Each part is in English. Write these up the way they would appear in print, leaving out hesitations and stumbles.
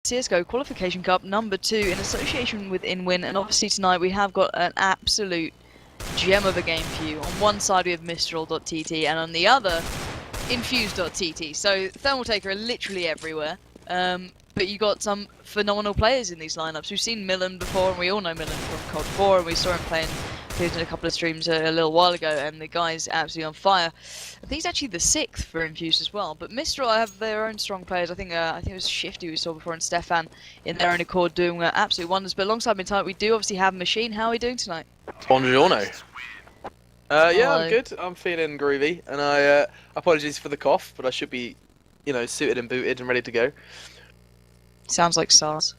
CSGO Qualification Cup number 2 in association with InWin, and obviously tonight we have got an absolute gem of a game for you. On one side we have Mistral.tt and on the other Infused.tt. So Thermal Taker are literally everywhere, but you got some phenomenal players in these lineups. We've seen Millen before, and we all know Millen from COD 4, and we saw him playing in a couple of streams a little while ago, and the guy's absolutely on fire. I think he's actually the 6th for Infused as well. But Mistral have their own strong players. I think it was Shifty we saw before, and Stefan in their own accord doing absolute wonders. But alongside me tonight, we do obviously have Machine. How are we doing tonight? Buongiorno. Yeah, I'm good. I'm feeling groovy, and I apologies for the cough, but I should be, suited and booted and ready to go. Sounds like SARS.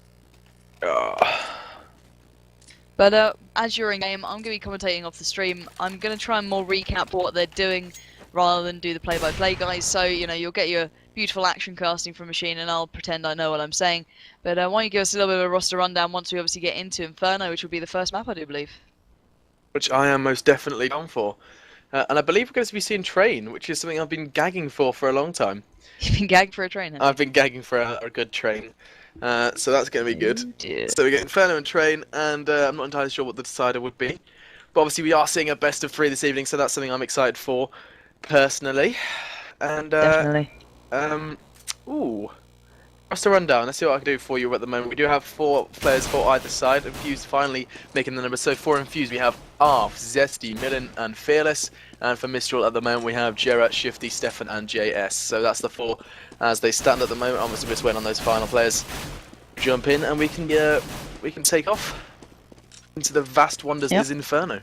But as you're in game, I'm going to be commentating off the stream. I'm going to try and more recap what they're doing rather than do the play-by-play, guys. So, you'll get your beautiful action casting from Machine, and I'll pretend I know what I'm saying. But why don't you give us a little bit of a roster rundown once we obviously get into Inferno, which will be the first map, I do believe. Which I am most definitely down for. And I believe we're going to be seeing Train, which is something I've been gagging for a long time. You've been gagging for a train, haven't you? I've been gagging for a good Train. So that's going to be good. Dear. So we get Inferno and Train, and I'm not entirely sure what the decider would be. But obviously we are seeing a best of 3 this evening, so that's something I'm excited for, personally. And Definitely. Roster rundown. Let's see what I can do for you at the moment. We do have 4 players for either side. Infused finally making the number. So for Infused we have Arf, Zesty, Millen, and Fearless. And for Mistral at the moment we have Gerard, Shifty, Stefan, and JS. So that's the 4 as they stand at the moment. I'm just waiting on those final players jump in, and we can take off into the vast wonders that is Inferno.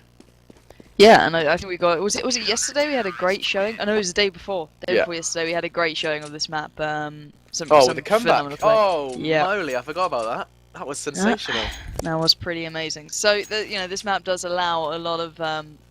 Yeah, and I think we got. Was it yesterday? We had a great showing. I know it was the day before. Before yesterday, we had a great showing of this map. With the comeback. Oh, moly! I forgot about that. That was sensational. That was pretty amazing. So this map does allow a lot of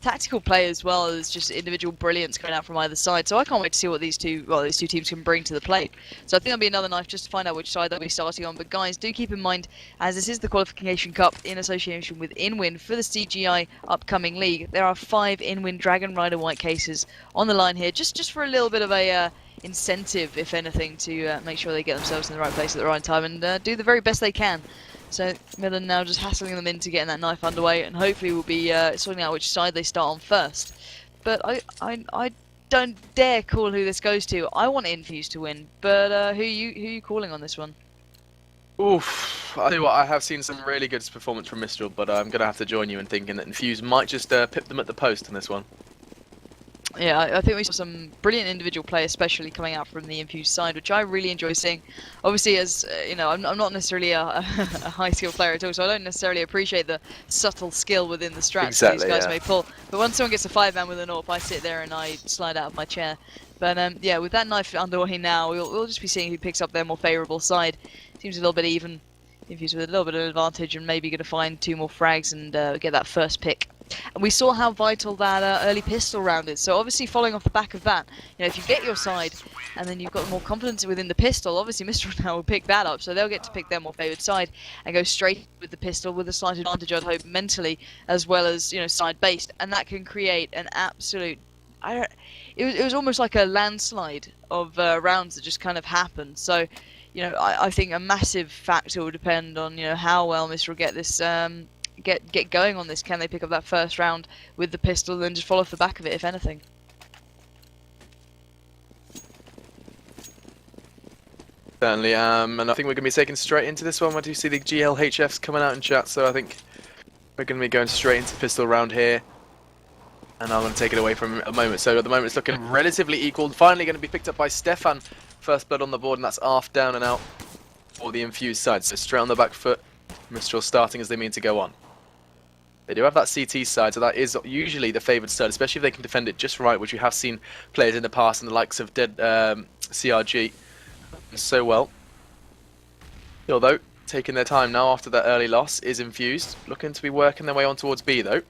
tactical play as well as just individual brilliance coming out from either side. So I can't wait to see what these two teams can bring to the plate. So I think that'll be another knife just to find out which side they'll be starting on. But guys, do keep in mind, as this is the Qualification Cup in association with InWin for the CGI upcoming league, there are 5 InWin Dragon Rider white cases on the line here, just for a little bit of a incentive, if anything, to make sure they get themselves in the right place at the right time and do the very best they can. So Millen now just hassling them into getting that knife underway, and hopefully we'll be sorting out which side they start on first. But I don't dare call who this goes to. I want Infused to win, but who you calling on this one? Oof, I tell you what, I have seen some really good performance from Mistral, but I'm going to have to join you in thinking that Infused might just pip them at the post on this one. Yeah, I think we saw some brilliant individual play, especially coming out from the Infused side, which I really enjoy seeing. Obviously, as I'm not necessarily a high skill player at all, so I don't necessarily appreciate the subtle skill within the strats these guys may pull. But once someone gets a 5-man with an AWP, I sit there and I slide out of my chair. But yeah, with that knife underway now, we'll just be seeing who picks up their more favourable side. Seems a little bit even. Infused with a little bit of advantage and maybe going to find 2 more frags and get that first pick. And we saw how vital that early pistol round is. So obviously following off the back of that, if you get your side and then you've got more confidence within the pistol, obviously Mistral now will pick that up. So they'll get to pick their more favoured side and go straight with the pistol with a slight advantage, I'd hope, mentally as well as side-based. And that can create an absolute... It was almost like a landslide of rounds that just kind of happened. So I think a massive factor will depend on how well Mistral get this get going on this. Can they pick up that first round with the pistol and just follow off the back of it, if anything? Certainly, and I think we're going to be taken straight into this one. I do see the GLHFs coming out in chat, so I think we're going to be going straight into pistol round here. And I'm going to take it away from a moment. So at the moment it's looking relatively equal. Finally going to be picked up by Stefan. First blood on the board, and that's Arf down and out for the Infused side. So straight on the back foot. Mistral starting as they mean to go on. They do have that CT side, so that is usually the favoured side, especially if they can defend it just right, which we have seen players in the past and the likes of Dead CRG so well. Although, taking their time now after that early loss is Infused. Looking to be working their way on towards B though.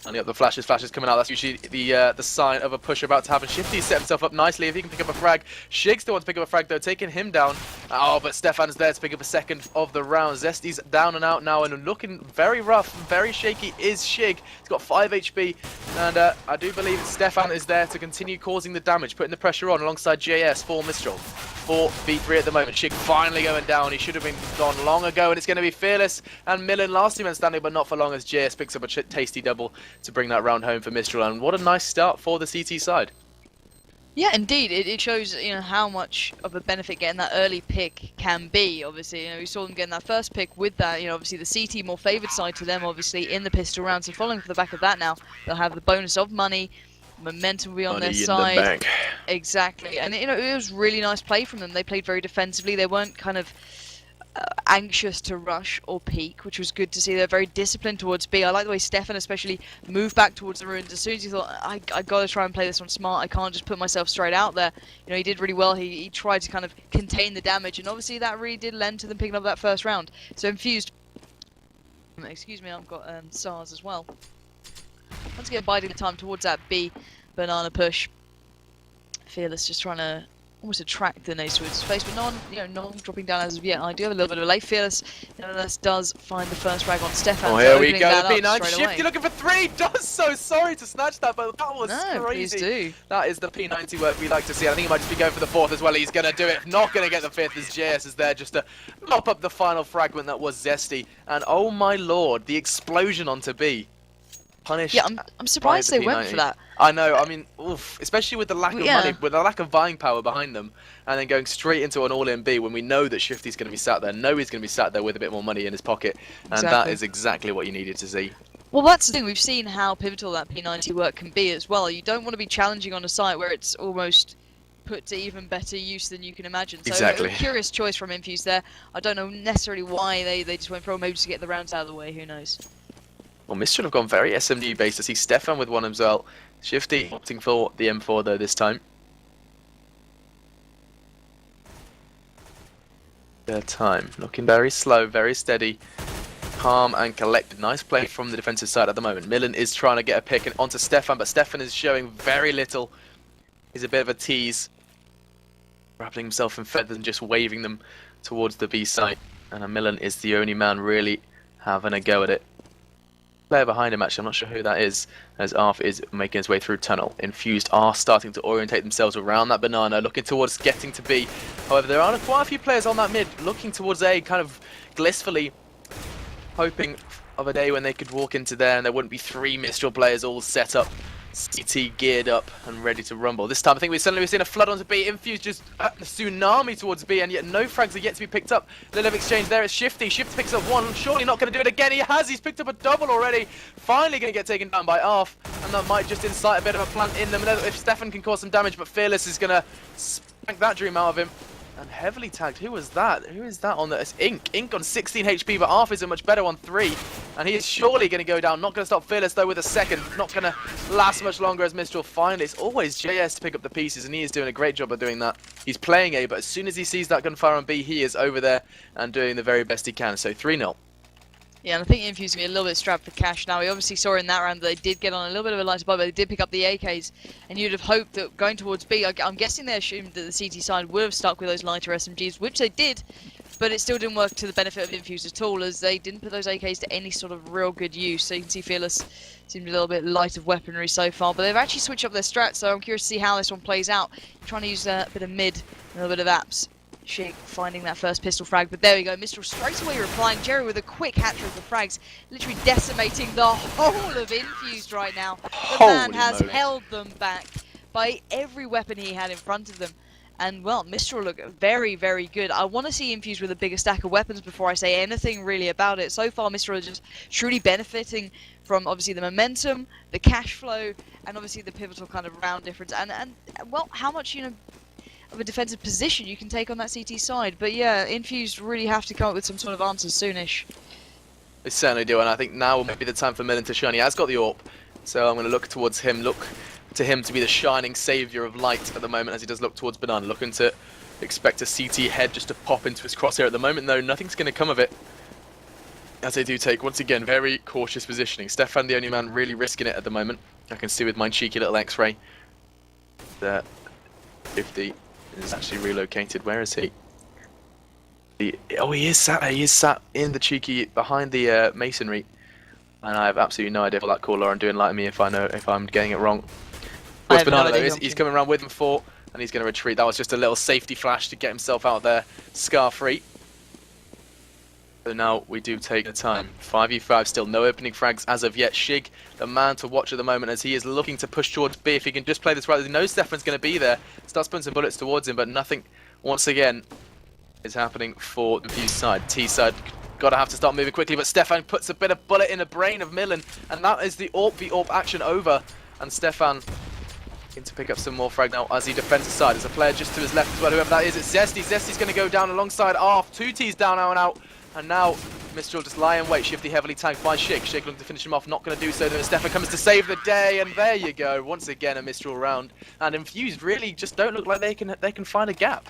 And you got the flashes coming out. That's usually the sign of a push about to happen. Shifty set himself up nicely. If he can pick up a frag. Shig's the one to pick up a frag though, taking him down. Oh, but Stefan's there to pick up a second of the round. Zesty's down and out now and looking very rough, very shaky is Shig. He's got 5 HP, and I do believe Stefan is there to continue causing the damage, putting the pressure on alongside JS for Mistral. 4v3 at the moment. Shig finally going down. He should have been gone long ago, and it's going to be Fearless and Millen last man standing, but not for long as JS picks up a tasty double to bring that round home for Mistral. And what a nice start for the CT side. Yeah, indeed. It shows, how much of a benefit getting that early pick can be. Obviously, we saw them getting that first pick with that. Obviously the CT more favoured side to them, obviously in the pistol round. So following for the back of that now, they'll have the bonus of money. Momentum will be on their side. In the bank. Exactly, and it was really nice play from them. They played very defensively. They weren't kind of anxious to rush or peek, which was good to see. They're very disciplined towards B. I like the way Stefan especially moved back towards the ruins as soon as he thought, I gotta try and play this one smart. I can't just put myself straight out there. He did really well. He tried to kind of contain the damage, and obviously that really did lend to them picking up that first round. So Infused, excuse me, I've got SARS as well. Once again, biding the time towards that B banana push. Fearless just trying to almost attract the nade towards his face, but no one dropping down as of yet. I do have a little bit of a late. Fearless, nevertheless, does find the first frag on Stefan. Oh, here we go. The P9 Shifty looking for 3. Does so. Sorry to snatch that, but that was crazy. Please do. That is the P90 work we like to see. I think he might just be going for the 4th as well. He's going to do it. Not going to get the 5th as JS is there just to mop up the final fragment that was Zesty. And oh my lord, the explosion onto B. Punished. Yeah, I'm surprised they went for that. I know. I mean, oof, especially with the lack of money, with the lack of buying power behind them, and then going straight into an all-in B when we know that Shifty's going to be sat there. Know he's going to be sat there with a bit more money in his pocket, and that is exactly what you needed to see. Well, that's the thing. We've seen how pivotal that P90 work can be as well. You don't want to be challenging on a site where it's almost put to even better use than you can imagine. So exactly. A curious choice from Infused there. I don't know necessarily why they just went for it, maybe just to get the rounds out of the way. Who knows? Well, Mistral have gone very SMG based. I see Stefan with one as well. Shifty opting for the M4 though this time. Their time looking very slow, very steady, calm and collected. Nice play from the defensive side at the moment. Millen is trying to get a pick and onto Stefan, but Stefan is showing very little. He's a bit of a tease, wrapping himself in feathers and just waving them towards the B site. And Millen is the only man really having a go at it. Player behind him, actually, I'm not sure who that is, as Arf is making his way through tunnel. Infused are starting to orientate themselves around that banana, looking towards getting to B. However, there are quite a few players on that mid, looking towards A, kind of blissfully hoping of a day when they could walk into there and there wouldn't be 3 Mistral players all set up, CT geared up and ready to rumble. This time I think we've seen a flood onto B. Infused just a tsunami towards B, and yet no frags are yet to be picked up. Little exchange there. It's Shifty. Shifty picks up 1. Surely not going to do it again. He has. He's picked up a double already. Finally going to get taken down by Arf, and that might just incite a bit of a plant in them. If Stefan can cause some damage, but Fearless is going to spank that dream out of him. And heavily tagged. Who was that? Who is that on the... It's Ink. Ink on 16 HP, but Arf is a much better on 3. And he is surely going to go down. Not going to stop Fearless, though, with a second. Not going to last much longer as Mistral finally. It's always JS to pick up the pieces, and he is doing a great job of doing that. He's playing A, but as soon as he sees that gunfire on B, he is over there and doing the very best he can. So 3-0. Yeah, and I think Infused going to be a little bit strapped for cash now. We obviously saw in that round that they did get on a little bit of a lighter bar, but they did pick up the AKs. And you'd have hoped that going towards B, I'm guessing they assumed that the CT side would have stuck with those lighter SMGs, which they did. But it still didn't work to the benefit of Infused at all, as they didn't put those AKs to any sort of real good use. So you can see Fearless seemed a little bit light of weaponry so far, but they've actually switched up their strat, so I'm curious to see how this one plays out. Trying to use a bit of mid, a little bit of apps. Shig finding that first pistol frag, but there we go. Mistral straight away replying. Jerry with a quick hat-trick of frags, literally decimating the whole of Infused right now. The man has held them back by every weapon he had in front of them. And, well, Mistral look very, very good. I want to see Infused with a bigger stack of weapons before I say anything really about it. So far, Mistral is just truly benefiting from, obviously, the momentum, the cash flow, and obviously the pivotal kind of round difference. And well, how much, of a defensive position you can take on that CT side. But yeah, Infused really have to come up with some sort of answers soonish. They certainly do, and I think now will be the time for Millen to shine. He has got the AWP, so I'm going to look towards him, look to him to be the shining saviour of light at the moment as he does look towards Banana, looking to expect a CT head just to pop into his crosshair at the moment, though nothing's going to come of it. As they do take, once again, very cautious positioning. Stefan, the only man really risking it at the moment. I can see with my cheeky little X-ray that 50 is actually relocated. Where is he? Oh, he is sat there. He is sat in the cheeky behind the masonry, and I have absolutely no idea what that caller and doing like me if I'm getting it wrong. I What's have no Banana though idea is who I'm he's coming around with him 4, and he's going to retreat. That was just a little safety flash to get himself out there, scar free. So now we do take the time. 5v5 still, no opening frags as of yet. Shig, the man to watch at the moment as he is looking to push towards B. If he can just play this right, he knows Stefan's going to be there. Starts putting some bullets towards him, but nothing, once again, is happening for the Infused side. T side, gotta have to start moving quickly, but Stefan puts a bit of bullet in the brain of Milan, and that is the AWP v AWP action over. And Stefan in to pick up some more frag now as he defends the side. There's a player just to his left as well, whoever that is. It's Zesty. Zesty's going to go down alongside Arf. 2 T's down, out and out. And now Mistral just lie in wait. Shifty heavily tagged by Shig. Shig looking to finish him off, not going to do so. Then Stefan comes to save the day, and there you go. Once again, a Mistral round. And Infused really just don't look like they can find a gap.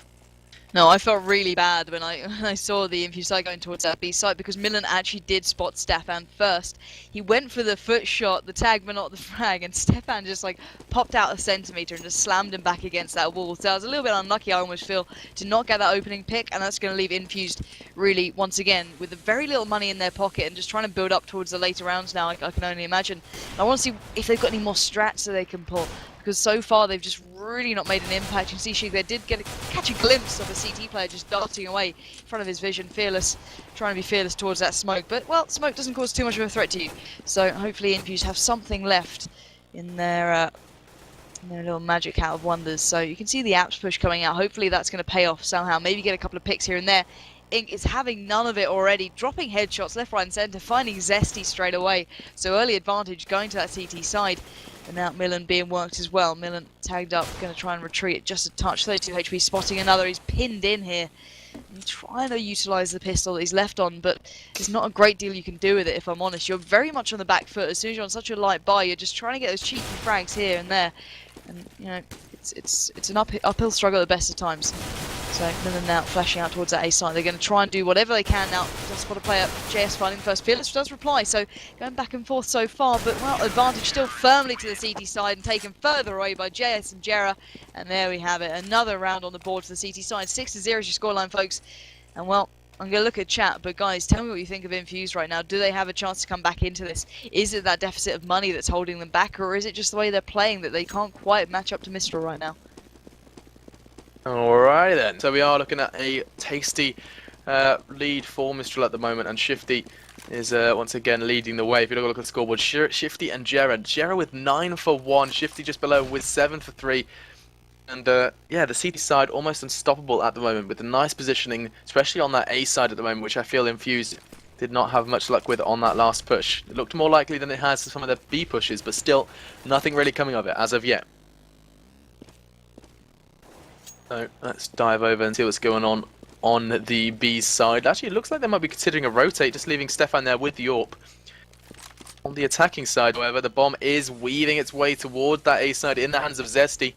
No, I felt really bad when I saw the Infused side going towards that B site because Milan actually did spot Stefan first. He went for the foot shot, the tag, but not the frag, and Stefan just like popped out a centimetre and just slammed him back against that wall. So I was a little bit unlucky, I almost feel, to not get that opening pick, and that's going to leave Infused really, once again, with very little money in their pocket and just trying to build up towards the later rounds now, I can only imagine. And I want to see if they've got any more strats that they can pull, because so far they've just really not made an impact. You can see Shig there did catch a glimpse of a CT player just darting away in front of his vision, fearless, trying to be fearless towards that smoke. But, well, smoke doesn't cause too much of a threat to you. So hopefully Infused have something left in their little magic hat of wonders. So you can see the apps push coming out. Hopefully that's going to pay off somehow. Maybe get a couple of picks here and there. Ink is having none of it already, dropping headshots left, right and centre, finding Zesty straight away. So early advantage going to that CT side. And now Milan being worked as well. Milan tagged up, going to try and retreat just a touch. 32 HP, spotting another. He's pinned in here. And trying to utilise the pistol that he's left on, but there's not a great deal you can do with it, if I'm honest. You're very much on the back foot. As soon as you're on such a light buy, you're just trying to get those cheeky frags here and there. And, you know, it's an uphill struggle at the best of times. So Milan now flashing out towards that A side. They're going to try and do whatever they can now. Just spot a player, JS finding first. Fearless does reply, so going back and forth so far, but well, advantage still firmly to the CT side and taken further away by JS and Jera. And there we have it, another round on the board for the CT side. 6-0 is your scoreline, folks. And well, I'm going to look at chat, but guys, tell me what you think of Infused right now. Do they have a chance to come back into this? Is it that deficit of money that's holding them back, or is it just the way they're playing that they can't quite match up to Mistral right now? Alright then, so we are looking at a tasty lead for Mistral at the moment, and Shifty is once again leading the way. If you look at the scoreboard, Shifty and Jera with 9 for 1, Shifty just below with 7 for 3. And yeah, the CT side almost unstoppable at the moment with a nice positioning, especially on that A side at the moment, which I feel Infused did not have much luck with on that last push. It looked more likely than it has to some of the B pushes, but still nothing really coming of it as of yet. So let's dive over and see what's going on the B side. Actually, it looks like they might be considering a rotate, just leaving Stefan there with the AWP. On the attacking side, however, the bomb is weaving its way toward that A side in the hands of Zesty,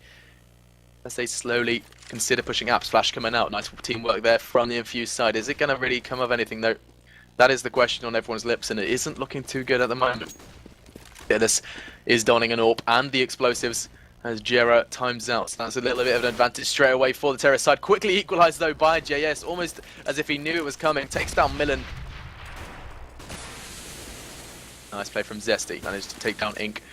as they slowly consider pushing apps. Flash coming out. Nice teamwork there from the Infused side. Is it going to really come of anything, though? That is the question on everyone's lips, and it isn't looking too good at the moment. Yeah, this is donning an AWP and the explosives as Jera times out. So that's a little bit of an advantage straight away for the terrorist side. Quickly equalised, though, by JS, almost as if he knew it was coming. Takes down Milan. Nice play from Zesty. Managed to take down Ink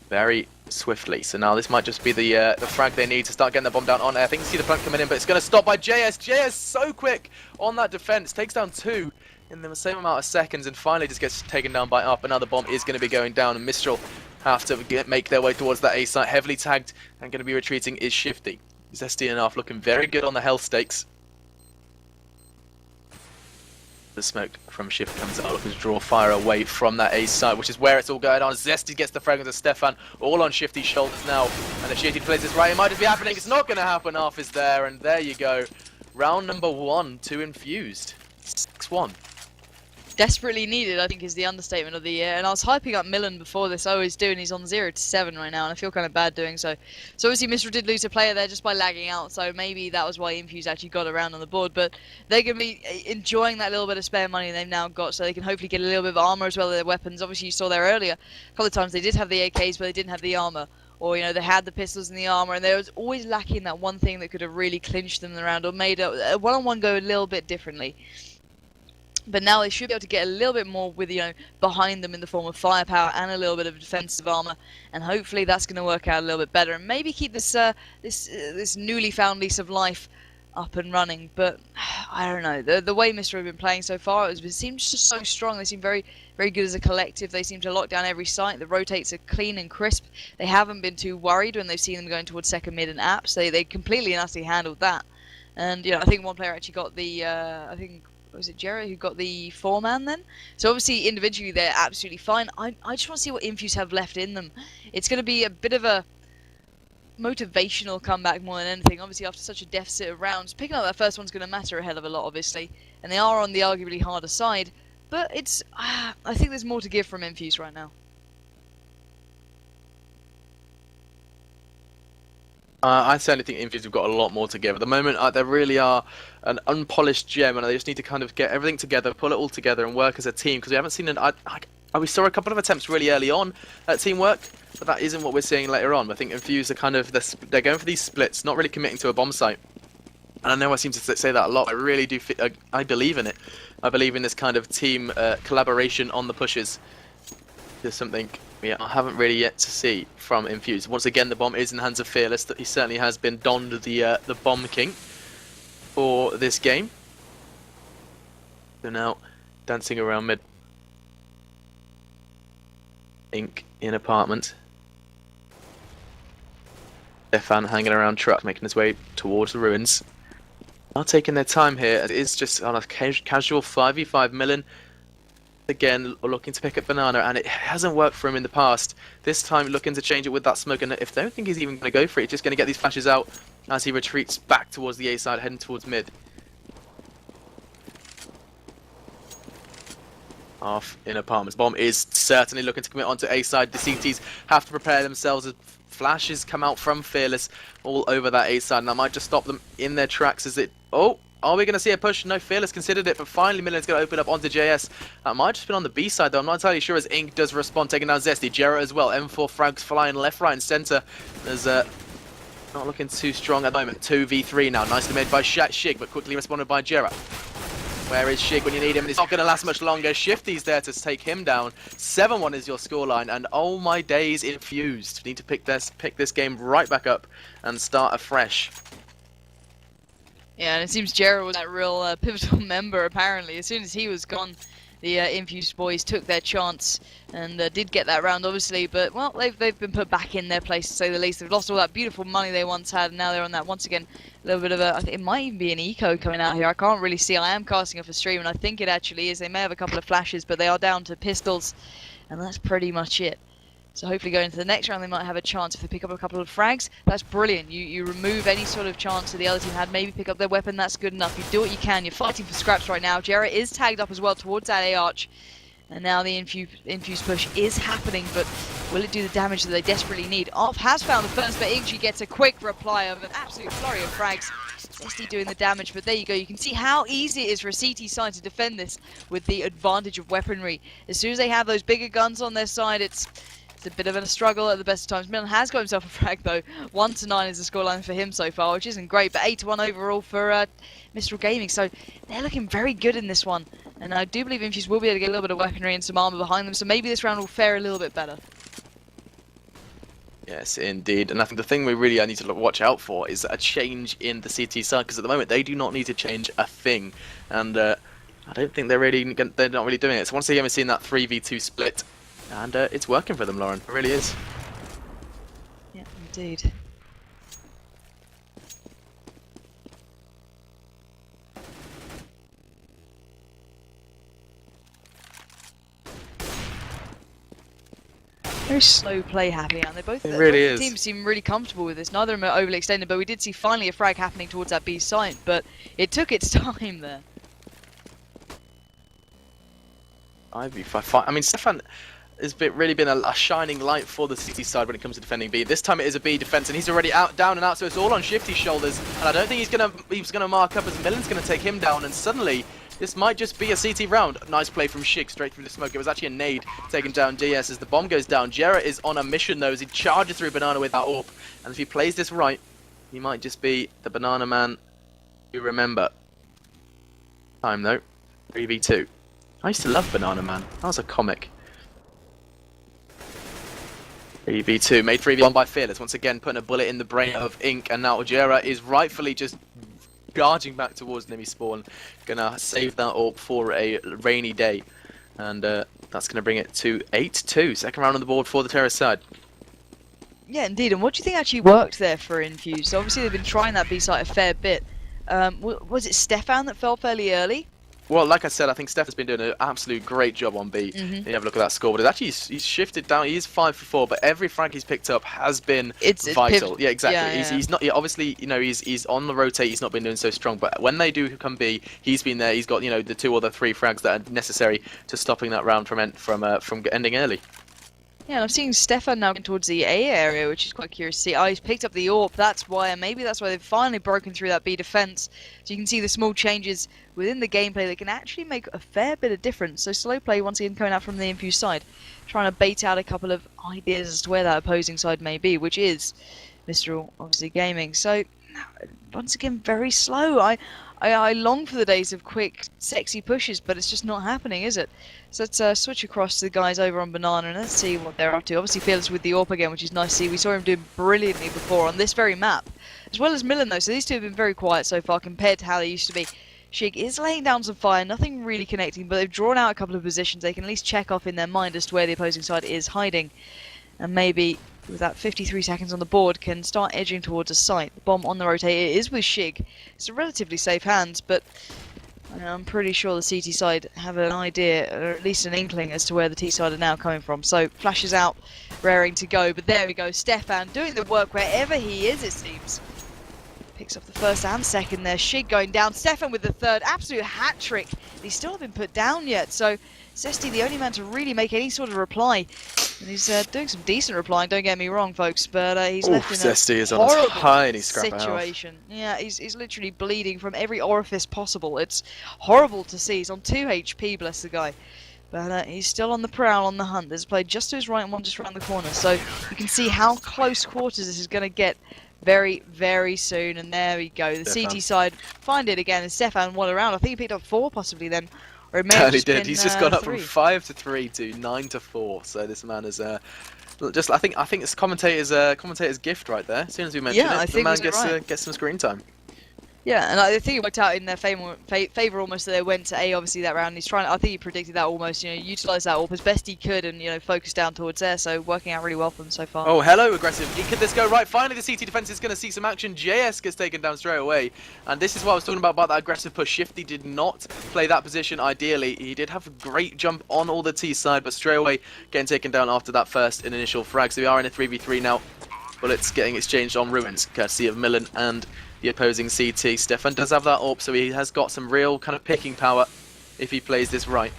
very swiftly. So now this might just be the frag they need to start getting the bomb down on air. I think you see the plant coming in, but it's going to stop by JS. JS so quick on that defense. Takes down 2 in the same amount of seconds and finally just gets taken down by Up. Another bomb is going to be going down, and Mistral have to make their way towards that A site. Heavily tagged and going to be retreating is Shifty. Zesty and Up looking very good on the health stakes. The smoke from Shift comes out, looking to draw fire away from that A site, which is where it's all going on. Zesty gets the fragment of Stefan, all on Shifty's shoulders now. And if Shifty plays this right, it might just be happening. It's not going to happen. Arf is there, and there you go. Round number 1 to Infused. 6-1. Desperately needed, I think, is the understatement of the year. And I was hyping up Milan before this, I always do, and he's on 0-7 right now, and I feel kind of bad doing so. So obviously Mistral did lose a player there just by lagging out, so maybe that was why Infused actually got around on the board. But they're going to be enjoying that little bit of spare money they've now got, so they can hopefully get a little bit of armor as well as their weapons. Obviously you saw there earlier, a couple of times they did have the AKs, but they didn't have the armor. or they had the pistols and the armor, and there was always lacking that one thing that could have really clinched them in the round or made a one-on-one go a little bit differently. But now they should be able to get a little bit more with, behind them in the form of firepower and a little bit of defensive armor, and hopefully that's going to work out a little bit better, and maybe keep this this newly found lease of life up and running. But I don't know, the way Mistral have been playing so far, it seems just so strong. They seem very, very good as a collective. They seem to lock down every site. The rotates are clean and crisp. They haven't been too worried when they've seen them going towards second mid and apps. They completely and utterly handled that. And I think one player actually got the I think, was it Jared who got the 4-man then? So obviously individually they're absolutely fine. I just want to see what Infused have left in them. It's going to be a bit of a motivational comeback more than anything. Obviously after such a deficit of rounds, picking up that first one's going to matter a hell of a lot, obviously. And they are on the arguably harder side. But it's, I think there's more to give from Infused right now. I certainly think Infused have got a lot more to give. At the moment, they really are an unpolished gem, and they just need to kind of get everything together, pull it all together, and work as a team. Because we haven't seen we saw a couple of attempts really early on at teamwork, but that isn't what we're seeing later on. I think Infused are kind of they're going for these splits, not really committing to a bomb site. And I know I seem to say that a lot. I really do. I believe in it. I believe in this kind of team collaboration on the pushes. There's something I haven't really yet to see from Infused. Once again, the bomb is in the hands of Fearless. That he certainly has been donned the bomb king for this game. So now dancing around mid. Ink in apartment. Stefan hanging around truck, making his way towards the ruins. Not taking their time here. It is just on a casual 5v5 Millen. Again, looking to pick up Banana, and it hasn't worked for him in the past. This time looking to change it with that smoke, and if they don't think he's even going to go for it, he's just going to get these flashes out as he retreats back towards the A side, heading towards mid. Off in apartments. Bomb is certainly looking to commit onto A side. The CTs have to prepare themselves as flashes come out from Fearless all over that A side, and that might just stop them in their tracks. Are we going to see a push? No, Fearless considered it, but finally Millen's going to open up onto JS. That might have just been on the B side, though. I'm not entirely sure, as Ink does respond, taking down Zesty. Jarrett as well. M4 frags flying left, right, and centre. There's not looking too strong at the moment. 2v3 now. Nicely made by Shig, but quickly responded by Jarrett. Where is Shig when you need him? And it's not going to last much longer. Shifty's there to take him down. 7-1 is your scoreline, and oh my days, Infused. Need to pick this game right back up and start afresh. Yeah, and it seems Jared was that real pivotal member, apparently. As soon as he was gone, the Infused boys took their chance and did get that round, obviously. But, well, they've been put back in their place, to say the least. They've lost all that beautiful money they once had, and now they're on that, once again, a little bit of a... I think it might even be an eco coming out here. I can't really see. I am casting off a stream, and I think it actually is. They may have a couple of flashes, but they are down to pistols, and that's pretty much it. So hopefully going into the next round they might have a chance if they pick up a couple of frags. That's brilliant. You remove any sort of chance that the other team had. Maybe pick up their weapon. That's good enough. You do what you can. You're fighting for scraps right now. Jarrett is tagged up as well towards that A arch. And now the infused push is happening, but will it do the damage that they desperately need? Off has found the first, but Ingji gets a quick reply of an absolute flurry of frags. SD doing the damage, but there you go. You can see how easy it is for a CT side to defend this with the advantage of weaponry. As soon as they have those bigger guns on their side, it's a bit of a struggle at the best of times. Millen has got himself a frag though. 1-9 is the scoreline for him so far, which isn't great, but 8-1 overall for Mistral Gaming. So they're looking very good in this one. And I do believe Infused will be able to get a little bit of weaponry and some armor behind them, so maybe this round will fare a little bit better. Yes, indeed. And I think the thing we really need to watch out for is a change in the CT side, because at the moment they do not need to change a thing. And I don't think they're not really doing it. So once again, we've seen that 3v2 split. And it's working for them, Lauren. It really is. Yeah, indeed. Very slow play happening, and both teams seem really comfortable with this. Neither of them are overly extended, but we did see finally a frag happening towards that B site, but it took its time there. I mean, Stefan has really been a shining light for the CT side when it comes to defending B. This time it is a B defense, and he's already down and out, so it's all on Shifty's shoulders. And I don't think he's gonna mark up, as Millen's gonna take him down, and suddenly This might just be a CT round. Nice play from Shig straight through the smoke. It was actually a nade taking down JS as the bomb goes down. Jera is on a mission though as he charges through Banana with that AWP. And if he plays this right, he might just be the Banana Man you remember. Time though. 3v2. I used to love Banana Man. That was a comic. 3v2, made 3v1 by Fearless, once again putting a bullet in the brain of Ink, and now Jera is rightfully just charging back towards enemy spawn, gonna save that AWP for a rainy day, and that's gonna bring it to 8-2, second round on the board for the terrorist side. Yeah, indeed, and what do you think actually worked there for Infused? So obviously they've been trying that B site a fair bit. Was it Stefan that fell fairly early? Well, like I said, I think Stefan's been doing an absolute great job on B. You have a look at that score, but actually he's shifted down. He is 5 for 4, but every frag he's picked up has been vital. Yeah, exactly. Yeah, he's not obviously, you know, he's on the rotate. He's not been doing so strong, but when they do come B, he's been there. He's got, you know, the 2 or the 3 frags that are necessary to stopping that round from ending early. Yeah, and I'm seeing Stefan now getting towards the A area, which is quite curious to see. Oh, he's picked up the AWP, that's why, and maybe that's why they've finally broken through that B defense. So you can see the small changes within the gameplay that can actually make a fair bit of difference. So slow play once again coming out from the Infused side, trying to bait out a couple of ideas as to where that opposing side may be, which is Mistral, obviously, gaming. So once again, very slow. I long for the days of quick, sexy pushes, but it's just not happening, is it? So let's switch across to the guys over on Banana and let's see what they're up to. Obviously Fearless with the AWP again, which is nice to see. We saw him doing brilliantly before on this very map, as well as Millen though, so these two have been very quiet so far compared to how they used to be. Shig is laying down some fire, nothing really connecting, but they've drawn out a couple of positions. They can at least check off in their mind as to where the opposing side is hiding. And maybe, with that 53 seconds on the board, can start edging towards a site. The bomb on the rotate is with Shig. It's a relatively safe hands, but I'm pretty sure the CT side have an idea, or at least an inkling, as to where the T side are now coming from. So, flashes out, raring to go, but there we go. Stefan doing the work wherever he is, it seems. Picks up the first and second there. Shig going down. Stefan with the third. Absolute hat-trick. He's still not been put down yet, so Zesty the only man to really make any sort of reply. And he's doing some decent replying, don't get me wrong, folks, but he's left in Zesty is a on a horrible tiny scrap situation. Yeah, he's literally bleeding from every orifice possible. It's horrible to see. He's on 2 HP, bless the guy. But he's still on the prowl, on the hunt. There's a play just to his right and one just around the corner. So you can see how close quarters this is going to get very, very soon. And there we go. The CT side find it again. And Stefan won around. I think he picked up 4 possibly then. Or it may have just been, He's just gone up 3. from 5 to 3 to 9 to 4. So this man is just. I think it's commentator's gift right there. As soon as we mention it, the man gets some screen time. Yeah, and I think it worked out in their favour almost that they went to A, obviously, that round. He's trying. I think he predicted that almost, utilised that AWP as best he could and, focus down towards there. So working out really well for them so far. Oh, hello, aggressive. Could this go right? Finally, the CT defence is going to see some action. JS gets taken down straight away. And this is what I was talking about that aggressive push. Shifty did not play that position ideally. He did have a great jump on all the T side, but straight away getting taken down after that first initial frag. So we are in a 3v3 now. Bullets getting exchanged on Ruins, courtesy of Millen and the opposing CT. Stefan does have that AWP, so he has got some real kind of picking power if he plays this right.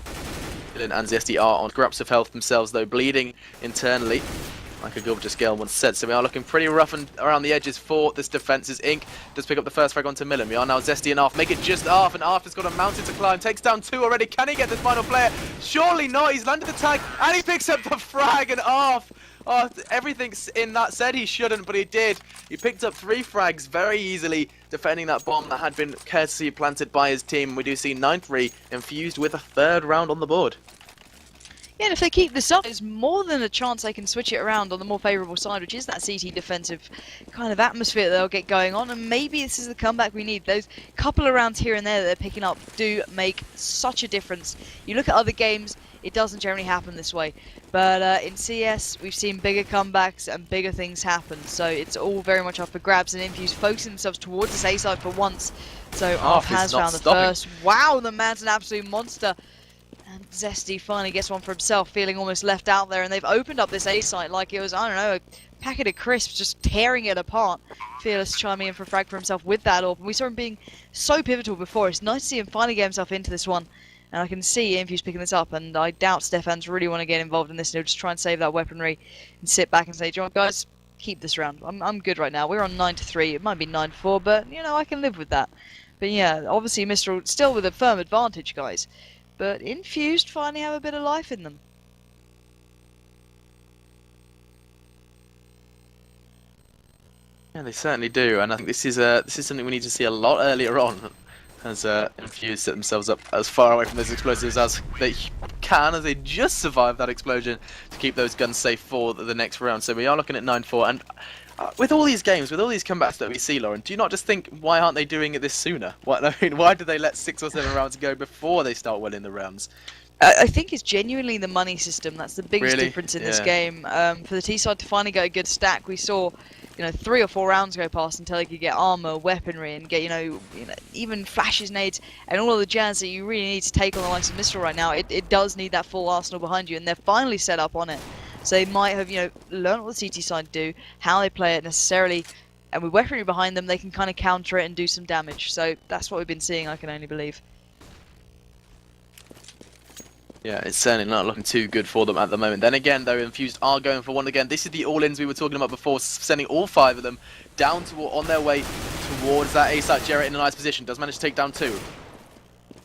Millen and Zesty are on scraps of health themselves, though, bleeding internally, like a gorgeous girl once said. So we are looking pretty rough and around the edges for this defense as Ink does pick up the first frag onto Millen. We are now Zesty and Arf, make it just Arf, and Arf has got a mountain to climb, takes down 2 already. Can he get this final player? Surely not. He's landed the tag, and he picks up the frag, and Arf. Oh, everything's in that said he shouldn't, but he did. He picked up 3 frags very easily, defending that bomb that had been courtesy planted by his team. We do see 9-3 Infused with a 3rd round on the board. Yeah, and if they keep this up, there's more than a chance they can switch it around on the more favourable side, which is that CT defensive kind of atmosphere that they'll get going on. And maybe this is the comeback we need. Those couple of rounds here and there that they're picking up do make such a difference. You look at other games, it doesn't generally happen this way. But in CS, we've seen bigger comebacks and bigger things happen. So it's all very much up for grabs, and Infused focusing themselves towards this A side for once. So Arf has found the first. Wow, the man's an absolute monster. And Zesty finally gets one for himself, feeling almost left out there. And they've opened up this A site like it was, I don't know, a packet of crisps, just tearing it apart. Fearless chiming in for a frag for himself with that AWP. And we saw him being so pivotal before. It's nice to see him finally get himself into this one. And I can see Infused picking this up, and I doubt Stefan's really want to get involved in this. He'll just try and save that weaponry and sit back and say, "Do you know what, guys, keep this round. I'm good right now. We're on 9-3. It might be 9-4, but, I can live with that." But yeah, obviously Mistral still with a firm advantage, guys. But Infused finally have a bit of life in them. Yeah, they certainly do, and I think this is something we need to see a lot earlier on, as Infused set themselves up as far away from those explosives as they can, as they just survived that explosion to keep those guns safe for the next round. So we are looking at 9-4, and with all these games, with all these comebacks that we see, Lauren, do you not just think, why aren't they doing it this sooner? I mean, why do they let 6 or 7 rounds go before they start winning the rounds? I think it's genuinely the money system. That's the biggest Really? difference in this game. For the T side to finally get a good stack, we saw, 3 or 4 rounds go past until they could get armor, weaponry, and get, even flashes, nades, and all of the jazz that you really need to take on the likes of Mistral right now. It does need that full arsenal behind you, and they're finally set up on it. So they might have, learned what the CT side do, how they play it necessarily, and with weaponry behind them, they can kind of counter it and do some damage. So that's what we've been seeing, I can only believe. Yeah, it's certainly not looking too good for them at the moment. Then again, though, Infused are going for one again. This is the all-ins we were talking about before, sending all 5 of them down on their way towards that A site. Jarrett in a nice position, does manage to take down 2.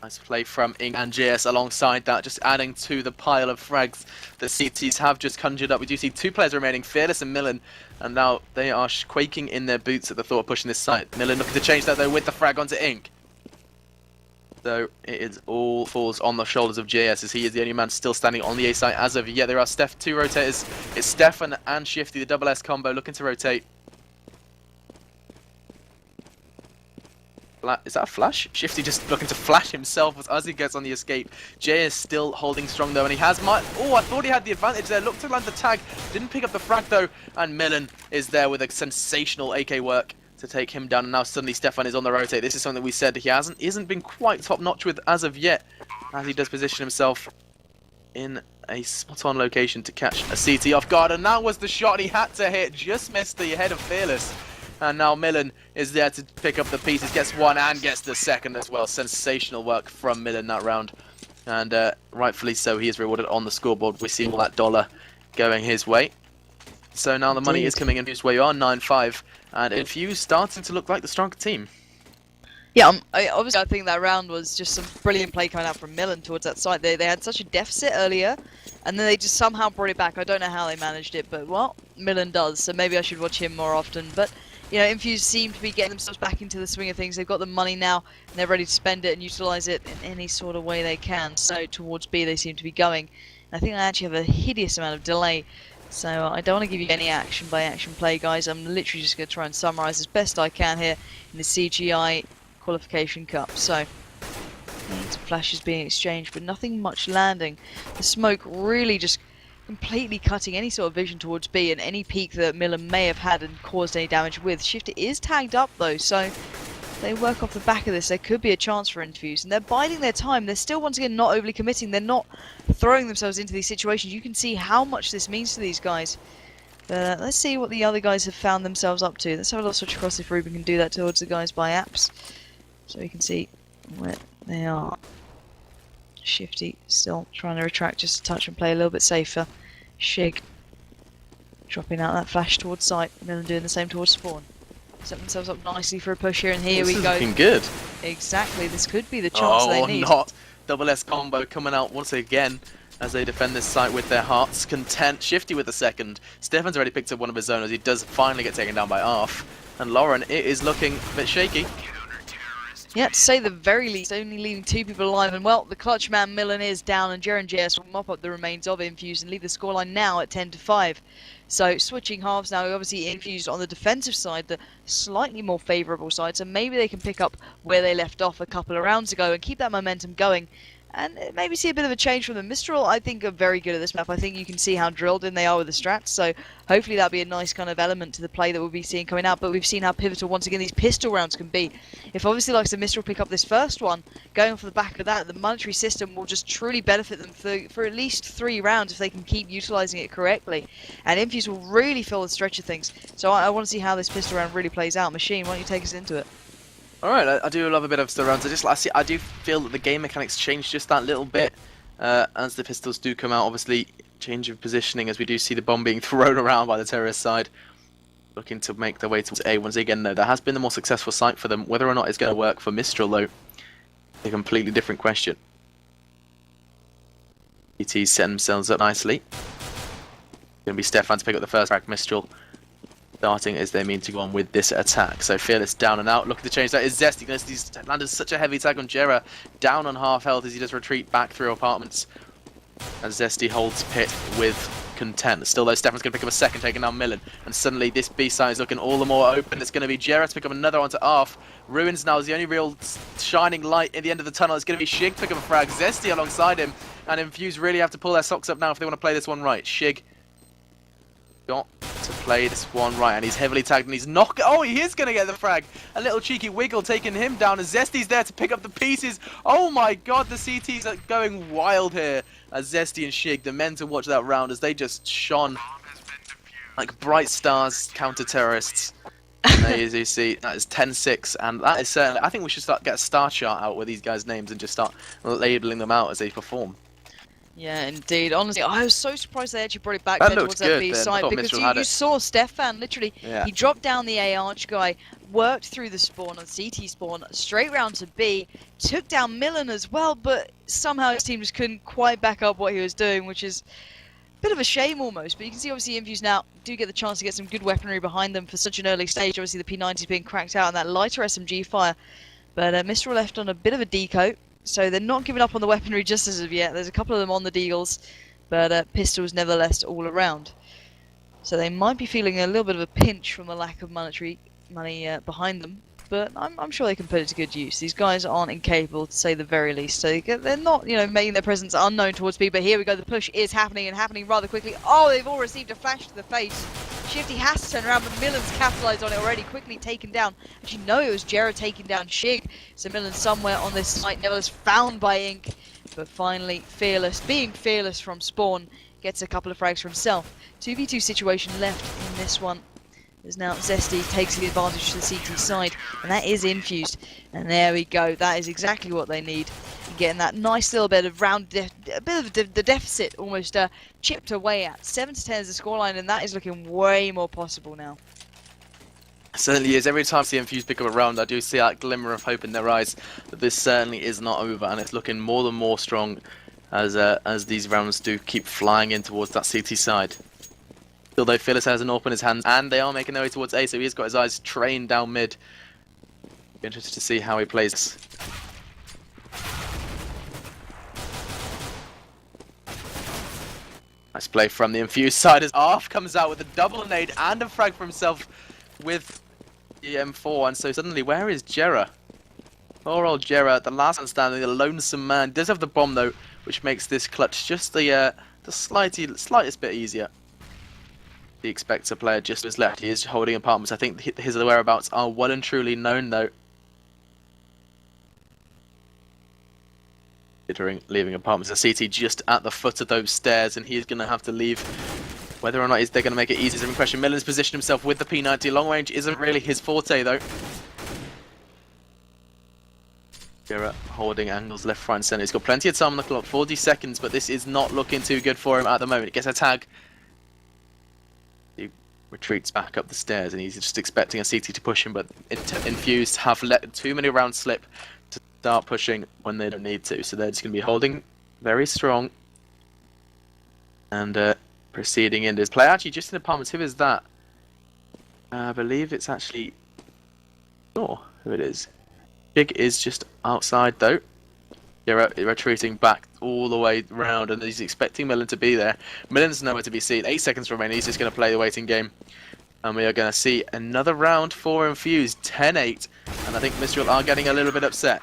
Nice play from Ing and JS alongside that, just adding to the pile of frags that CTs have just conjured up. We do see 2 players remaining, Fearless and Millen, and now they are quaking in their boots at the thought of pushing this site. Millen looking to change that, though, with the frag onto Ing. So it is all falls on the shoulders of JS, as he is the only man still standing on the A site as of yet. There are 2 rotators. It's Stefan and Shifty, the double S combo, looking to rotate. Is that a flash? Shifty just looking to flash himself as he gets on the escape. JS still holding strong though, and he has oh, I thought he had the advantage there. Looked to land the tag, didn't pick up the frag though, and Millen is there with a sensational AK work to take him down, and now suddenly Stefan is on the rotate. This is something we said he isn't been quite top notch with as of yet, as he does position himself in a spot on location to catch a CT off guard, and that was the shot he had to hit, just missed the head of Fearless, and now Millen is there to pick up the pieces, gets 1 and gets the 2nd as well. Sensational work from Millen that round, and rightfully so, he is rewarded on the scoreboard. We see all that dollar going his way. So now the money is coming in Infused where you are, 9-5, and Infused starting to look like the stronger team. Yeah, obviously I think that round was just some brilliant play coming out from Millen towards that side. They had such a deficit earlier, and then they just somehow brought it back. I don't know how they managed it, but, well, Millen does, so maybe I should watch him more often. But, Infused seem to be getting themselves back into the swing of things. They've got the money now, and they're ready to spend it and utilise it in any sort of way they can. So towards B they seem to be going. And I think they actually have a hideous amount of delay. So I don't want to give you any action by action play, guys. I'm literally just going to try and summarise as best I can here in the CGI Qualification Cup. So, some flashes being exchanged, but nothing much landing. The smoke really just completely cutting any sort of vision towards B, and any peak that Millen may have had and caused any damage with. Shifter is tagged up though, so if they work off the back of this, there could be a chance for Infused, and they're biding their time. They're still, once again, not overly committing. They're not throwing themselves into these situations. You can see how much this means to these guys. Let's see what the other guys have found themselves up to. Let's have a little switch across if Ruben can do that towards the guys by apps, so we can see where they are. Shifty still trying to retract just a touch and play a little bit safer. Shig dropping out that flash towards site, and then doing the same towards spawn. Set themselves up nicely for a push here, and here we go. Looking good. Exactly, this could be the chance they need. Oh, not. Double S combo coming out once again as they defend this site with their hearts content. Shifty with the 2nd. Stefan's already picked up one of his own as he does finally get taken down by Arf. And Lauren, it is looking a bit shaky. Yeah, to say the very least, only leaving 2 people alive, and well, the clutch man Millen is down, and Jaren JS will mop up the remains of Infused and leave the scoreline now at 10-5. So switching halves now, obviously Infused on the defensive side, the slightly more favourable side, so maybe they can pick up where they left off a couple of rounds ago and keep that momentum going. And maybe see a bit of a change from them. Mistral, I think, are very good at this map. I think you can see how drilled in they are with the strats, so hopefully that'll be a nice kind of element to the play that we'll be seeing coming out. But we've seen how pivotal, once again, these pistol rounds can be. If obviously likes of Mistral pick up this first one, going off the back of that, the monetary system will just truly benefit them for at least 3 rounds if they can keep utilising it correctly. And Infuse will really feel the stretch of things. So I want to see how this pistol round really plays out. Machine, why don't you take us into it? Alright, I do love a bit of still rounds. I do feel that the game mechanics change just that little bit as the pistols do come out. Obviously, change of positioning as we do see the bomb being thrown around by the terrorist side. looking to make their way towards A once again, though. That has been the more successful site for them. Whether or not it's going to work for Mistral, though, a completely different question. ET's setting themselves up nicely. Going to be Stefan to pick up the first frag. Mistral starting as they mean to go on with this attack. So Fearless down and out. Looking to change that is Zesty. He's landed such a heavy attack on Jera. Down on half health as he does retreat back through apartments. And Zesty holds Pit with content. Still though, Stefan's going to pick up a second, taking down Millen. And suddenly this B side is looking all the more open. It's going to be Jera to pick up another one to Arf. Ruins now is the only real shining light at the end of the tunnel. It's going to be Shig to pick up a frag. Zesty alongside him. And Infused really have to pull their socks up now if they want to play this one right. Shig got to play this one right, and he's heavily tagged, and he's not. Oh, he is going to get the frag. A little cheeky wiggle taking him down, and Zesty's there to pick up the pieces. Oh my god, the CTs are going wild here. As Zesty and Shig, the men to watch that round, as they just shone like bright stars, counter-terrorists. And there you see, that is 10-6, and that is certainly. I think we should get a star chart out with these guys' names and just start labeling them out as they perform. Yeah, indeed. Honestly, I was so surprised they actually brought it back That there towards that B side, because you saw Stefan literally, he dropped down the A arch guy, worked through the spawn on CT spawn, straight round to B, took down Millen as well, but somehow his team just couldn't quite back up what he was doing, which is a bit of a shame almost. But you can see obviously Infused now do get the chance to get some good weaponry behind them for such an early stage. Obviously the P90 is being cracked out and that lighter SMG fire, but Mistral left on a bit of a decoat. So they're not giving up on the weaponry just as of yet. There's a couple of them on the deagles, but pistols nevertheless all around. So they might be feeling a little bit of a pinch from the lack of money behind them, but I'm sure they can put it to good use. These guys aren't incapable, to say the very least. So they're not, making their presence unknown towards B. But here we go. The push is happening and happening rather quickly. Oh, they've all received a flash to the face. Shifty has to turn around, but Millen's capitalised on it already, quickly taken down. Actually, no, it was Jera taking down Shig. So Millen somewhere on this site, nevertheless found by Ink. But finally, Fearless, being Fearless from spawn, gets a couple of frags for himself. 2v2 situation left in this one. As now Zesty takes the advantage to the CT side, and that is Infused. And there we go, that is exactly what they need. Getting that nice little bit of round, a bit of the deficit almost chipped away at. 7-10 is the scoreline, and that is looking way more possible now. Certainly is. Every time I see Infused pick up a round, I do see that glimmer of hope in their eyes that this certainly is not over, and it's looking more and more strong as these rounds do keep flying in towards that CT side. Still though, Fearless has an AWP in his hands, and they are making their way towards A, so he's got his eyes trained down mid. Be interested to see how he plays this. Nice play from the Infused side as Arf comes out with a double nade and a frag for himself with the M4, and so suddenly, where is Jera? Poor old Jera, the last man standing, the lonesome man. Does have the bomb though, which makes this clutch just the slightest bit easier. He expects a player just to his left. He is holding apartments. I think his whereabouts are well and truly known though. Considering leaving apartments, the CT just at the foot of those stairs, and he is going to have to leave. Whether or not they're going to make it easy is a question. Millen's positioned himself with the P90. Long range isn't really his forte though. Jera holding angles left, right and centre. He's got plenty of time on the clock, 40 seconds, but this is not looking too good for him at the moment. He gets a tag. He retreats back up the stairs, and he's just expecting a CT to push him, but Infused have let too many rounds slip to start pushing when they don't need to. So they're just going to be holding very strong and proceeding into his play. Actually, just in apartments, who is that? I believe it's actually... Oh, who it is. Jig is just outside though. They're retreating back all the way round, and he's expecting Millen to be there. Millen's nowhere to be seen. 8 seconds remaining. He's just going to play the waiting game. And we are going to see another round for Infused. 10-8. And I think Mistral are getting a little bit upset.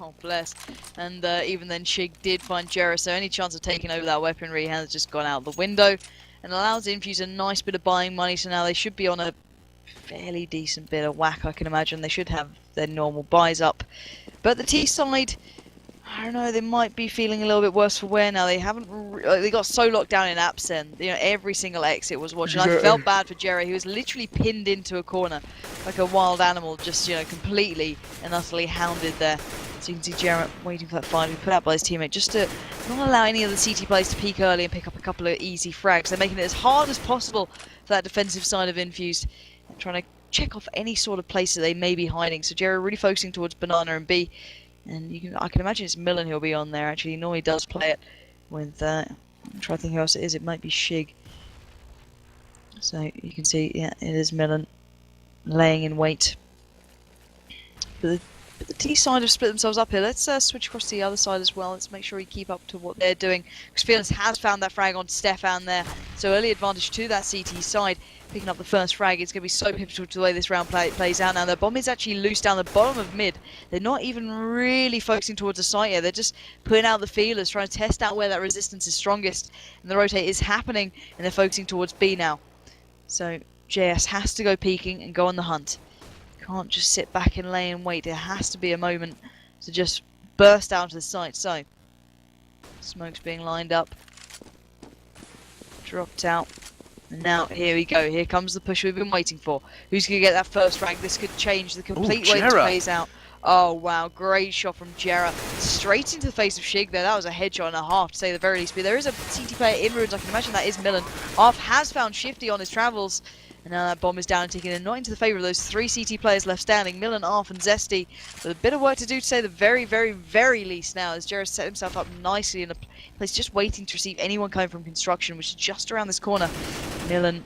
Oh, bless. And even then, Shig did find Jera, so any chance of taking over that weaponry has just gone out the window. And allows Infused a nice bit of buying money, so now they should be on a fairly decent bit of whack, I can imagine. They should have their normal buys up. But the T side, I don't know, they might be feeling a little bit worse for wear now. They haven't, they got so locked down in Absen. Every single exit was watching. I felt bad for Jerry. He was literally pinned into a corner like a wild animal, just completely and utterly hounded there. So you can see Jarrett waiting for that find to be put out by his teammate, just to not allow any of the CT players to peek early and pick up a couple of easy frags. They're making it as hard as possible for that defensive side of Infused, and trying to check off any sort of place that they may be hiding. So Jarrett really focusing towards Banana and B, and I can imagine it's Millen who'll be on there. Actually, he normally does play it with. I'm trying to think who else it is. It might be Shig. So you can see, yeah, it is Millen laying in wait. But the T side have split themselves up here. Let's switch across to the other side as well. Let's make sure we keep up to what they're doing. Because Fearless has found that frag on Stefan there. So early advantage to that CT side. Picking up the first frag. It's going to be so pivotal to the way this round plays out. Now the bomb is actually loose down the bottom of mid. They're not even really focusing towards the site here. They're just putting out the feelers, trying to test out where that resistance is strongest. And the rotate is happening. And they're focusing towards B now. So JS has to go peeking and go on the hunt. Can't just sit back and lay and wait. There has to be a moment to just burst out of the site. So smoke's being lined up, dropped out, and now here we go. Here comes the push we've been waiting for. Who's going to get that first rank? This could change the complete way this plays out. Oh wow, great shot from Jera. Straight into the face of Shig there. That was a headshot and a half, to say the very least. But there is a CT player in ruins. I can imagine that is Millen. Arf has found Shifty on his travels. And now that bomb is down and ticking in, not into the favour of those three CT players left standing. Millen, Arf and Zesty. With a bit of work to do, to say the very, very, very least now, as Jera set himself up nicely in a place just waiting to receive anyone coming from construction, which is just around this corner. Millen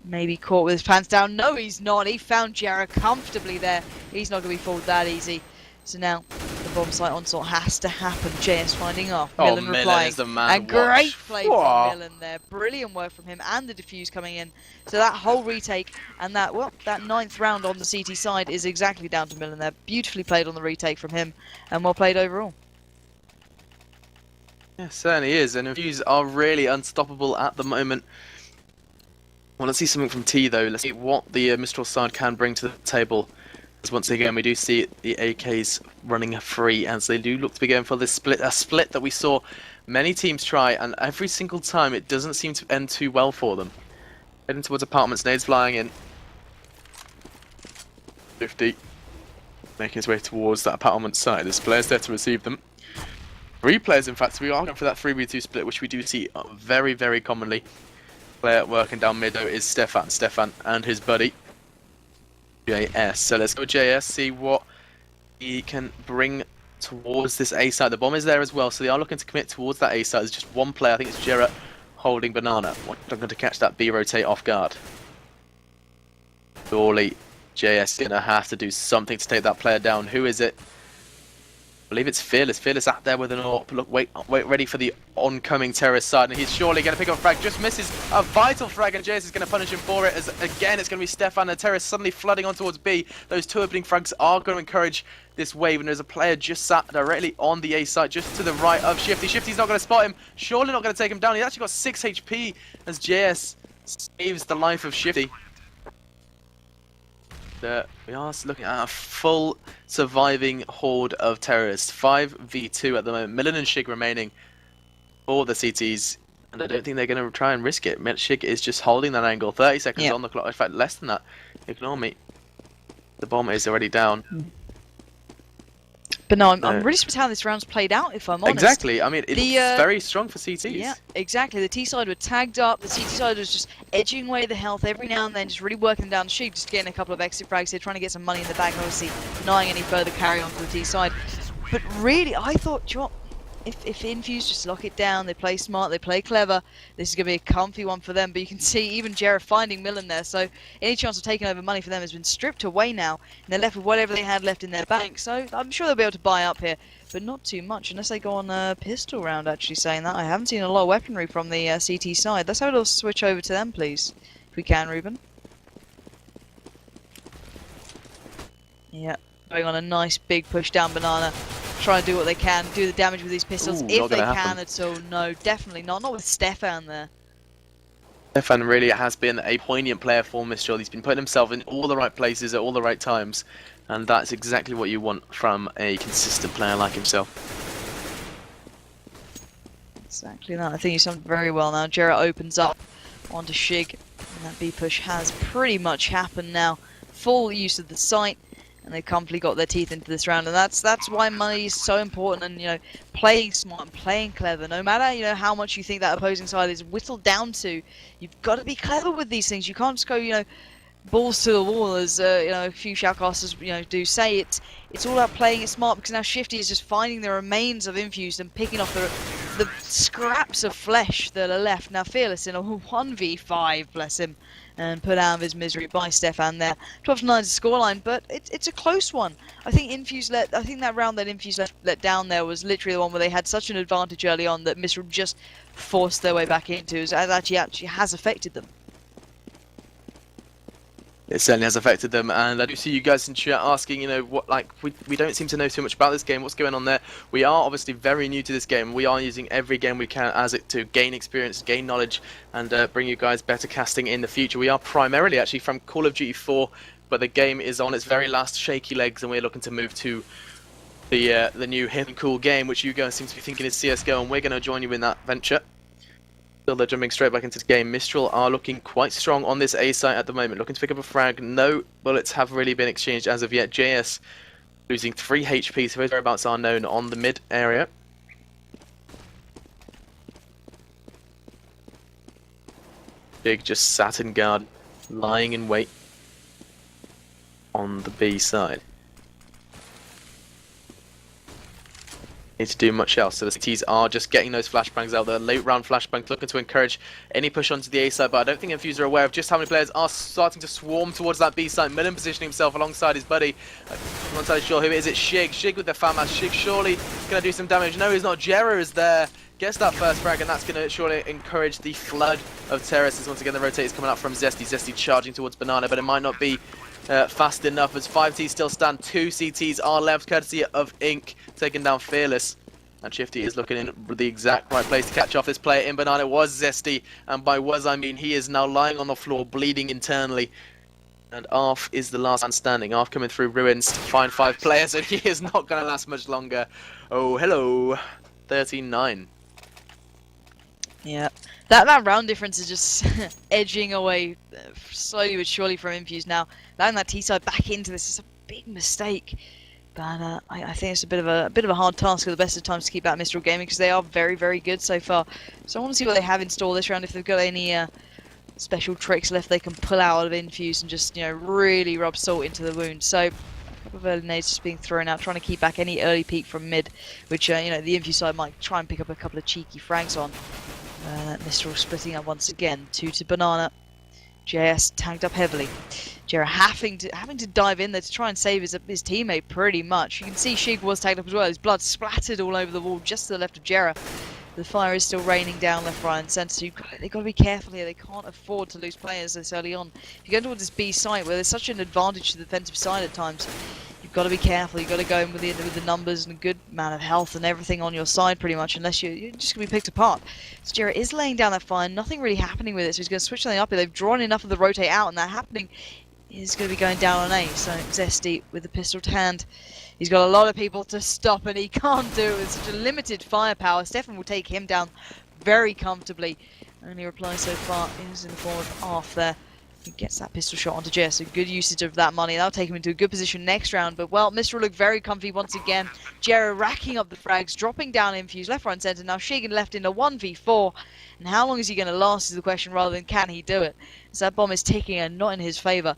maybe caught with his pants down. No, he's not. He found Jera comfortably there. He's not going to be fooled that easy. So now the bomb site onslaught has to happen. JS finding off. Millen replying. Is the man and great play from Millen there. Brilliant work from him and the defuse coming in. So that whole retake and that, well, that ninth round on the CT side is exactly down to Millen there. Beautifully played on the retake from him and well played overall. Yeah, certainly is. And Infused are really unstoppable at the moment. I want to see something from T though. Let's see what the Mistral side can bring to the table. As once again, we do see the AKs running free, as they do look to be going for this split, a split that we saw many teams try, and every single time it doesn't seem to end too well for them. Heading towards apartments, nades flying in. 50, making his way towards that apartment side. There's players there to receive them. 3 players, in fact, so we are going for that 3v2 split, which we do see very, very commonly. Player working down mid though is Stefan and his buddy JS. So let's go JS, see what he can bring towards this A site. The bomb is there as well, so they are looking to commit towards that A site. There's just one player, I think it's Jarrett, holding Banana. I'm going to catch that B rotate off guard. Surely JS going to have to do something to take that player down. Who is it? I believe it's Fearless. Fearless out there with an AWP. Look, wait, ready for the oncoming terrorist side, and he's surely going to pick up a frag. Just misses a vital frag, and JS is going to punish him for it. As again, it's going to be Stefan and terrorist suddenly flooding on towards B. Those 2 opening frags are going to encourage this wave, and there's a player just sat directly on the A site, just to the right of Shifty. Shifty's not going to spot him. Surely not going to take him down. He's actually got 6 HP as JS saves the life of Shifty. We are looking at a full surviving horde of terrorists. 5v2 at the moment. Millen and Shig remaining for the CTs. And I don't think they're going to try and risk it. Shig is just holding that angle. 30 seconds on the clock. In fact, less than that. Ignore me. The bomb is already down. But no, I'm really surprised how this round's played out, if I'm honest. Exactly. I mean, it's very strong for CTs. Yeah, exactly. The T side were tagged up. The CT side was just edging away the health every now and then, just really working them down the sheet, just getting a couple of exit frags here, trying to get some money in the bag, obviously denying any further carry on for the T side. But really, I thought, you know, if Infused just lock it down, they play smart, they play clever, this is going to be a comfy one for them. But you can see even Jarrett finding Millen there, so any chance of taking over money for them has been stripped away now, and they're left with whatever they had left in their bank. So I'm sure they'll be able to buy up here, but not too much, unless they go on a pistol round, actually saying that. I haven't seen a lot of weaponry from the CT side. Let's have a little switch over to them, please, if we can, Ruben. Yeah, going on a nice big push down Banana. Try and do what they can, do the damage with these pistols if they can at all. No, definitely not. Not with Stefan there. Stefan really has been a poignant player for Mistral. He's been putting himself in all the right places at all the right times. And that's exactly what you want from a consistent player like himself. Exactly that. I think he's done very well now. Jarrett opens up onto Shig. And that B push has pretty much happened now. Full use of the site. and they've comfortably got their teeth into this round, and that's why money is so important. And playing smart and playing clever, no matter how much you think that opposing side is whittled down to, you've got to be clever with these things. You can't just go balls to the wall, as a few shoutcasters do say. It's all about playing it smart, because now Shifty is just finding the remains of Infused and picking off the scraps of flesh that are left. Now Fearless in a 1v5, bless him, and put out of his misery by Stefan there. 12-9 is the scoreline, but it's a close one. I think that round that Infused let down there was literally the one where they had such an advantage early on that Mistral just forced their way back into. It actually has affected them. It certainly has affected them, and I do see you guys in chat asking, we don't seem to know too much about this game. What's going on there? We are obviously very new to this game. We are using every game we can to gain experience, gain knowledge, and bring you guys better casting in the future. We are primarily actually from Call of Duty 4, but the game is on its very last shaky legs, and we're looking to move to the new hip and cool game, which you guys seem to be thinking is CS:GO, and we're going to join you in that venture. Still, they're jumping straight back into the game. Mistral are looking quite strong on this A site at the moment, looking to pick up a frag. No bullets have really been exchanged as of yet. JS losing 3 HP, so his whereabouts are known on the mid area. Big just sat in guard, lying in wait on the B side. Need to do much else, so the CTs are just getting those flashbangs out there. Late round flashbangs looking to encourage any push onto the A side, but I don't think Infused are aware of just how many players are starting to swarm towards that B side. Millen positioning himself alongside his buddy. I'm not entirely sure who it is. It's Shig. Shig with the FAMAS. Shig surely going to do some damage. No, he's not. Jera is there. Gets that first frag, and that's going to surely encourage the flood of terrorists. Once again, the rotate is coming out from Zesty. Zesty charging towards Banana, but it might not be fast enough, as 5Ts still stand. 2 CTs are left, courtesy of Ink, taking down Fearless. And Shifty is looking in the exact right place to catch off this player in Banana. It was Zesty, and by was I mean he is now lying on the floor, bleeding internally. And Arf is the last man standing. Arf coming through ruins to find 5 players, and he is not going to last much longer. Oh, hello. 13-9. Yeah, that round difference is just edging away slowly but surely from Infused now. Allowing that T side back into this is a big mistake, but I think it's a bit of a hard task at the best of times to keep out Mistral Gaming, because they are very, very good so far. So I want to see what they have in store this round, if they've got any special tricks left they can pull out of Infused and just really rub salt into the wound. So a couple of early nades just being thrown out, trying to keep back any early peek from mid, which the Infused side might try and pick up a couple of cheeky frags on. Mistral splitting up once again. 2 to Banana. JS tagged up heavily. Jera having to dive in there to try and save his teammate pretty much. You can see Shig was tagged up as well. His blood splattered all over the wall just to the left of Jera. The fire is still raining down left, right and centre, so they've got to be careful here. They can't afford to lose players this early on. If you go towards this B site, where there's such an advantage to the defensive side at times, you've got to be careful. You've got to go in with the numbers and a good amount of health and everything on your side pretty much, unless you're just going to be picked apart. So Jarrett is laying down that fire, nothing really happening with it, so he's going to switch something up here. They've drawn enough of the rotate out, and that happening is going to be going down on A. So Zesty with the pistol to hand. He's got a lot of people to stop, and he can't do it with such a limited firepower. Stefan will take him down very comfortably. Only reply so far is in the form of Arf there. He gets that pistol shot onto Jess, so good usage of that money. That'll take him into a good position next round. But, well, Mistral look very comfy once again. Jera racking up the frags, dropping down Infused, left, right, and centre. Now Shigan left in a 1v4. And how long is he going to last is the question, rather than can he do it. So that bomb is ticking and not in his favour.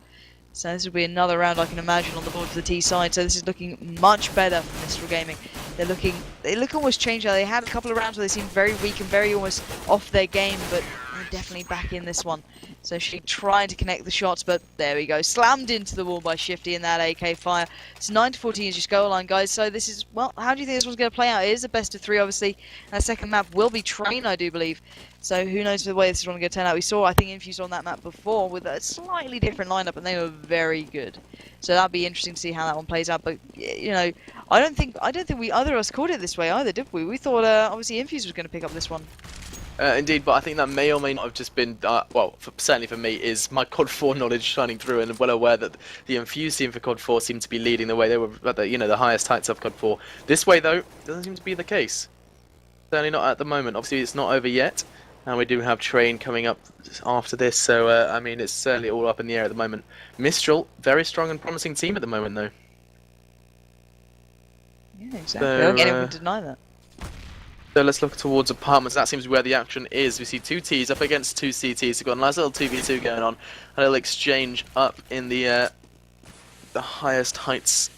So this will be another round, I can imagine, on the board for the T side. So this is looking much better for Mistral Gaming. They look almost changed. They had a couple of rounds where they seemed very weak and very almost off their game, but they're definitely back in this one. So she tried to connect the shots, but there we go. Slammed into the wall by Shifty in that AK fire. It's 9-14 is your goal line, guys. So this is, well, how do you think this one's going to play out? It is a best of 3, obviously. That second map will be Train, I do believe. So who knows the way this one going to turn out. We saw, I think, Infused on that map before with a slightly different lineup, and they were very good. So that'll be interesting to see how that one plays out. But, you know, I don't think we either of us called it this way either, did we? We thought, obviously, Infused was going to pick up this one. Indeed, but I think that may or may not have just been, well, certainly for me, is my COD 4 knowledge shining through, and I'm well aware that the Infused team for COD 4 seemed to be leading the way. They were at the, the highest heights of COD 4. This way, though, doesn't seem to be the case. Certainly not at the moment. Obviously, it's not over yet, and we do have Train coming up after this, so, I mean, it's certainly all up in the air at the moment. Mistral, very strong and promising team at the moment, though. Yeah, exactly. I don't think anyone can deny that. So let's look towards apartments. That seems to be where the action is. We see two Ts up against two CTs. We've got a nice little 2v2 going on. A little exchange up in the highest heights.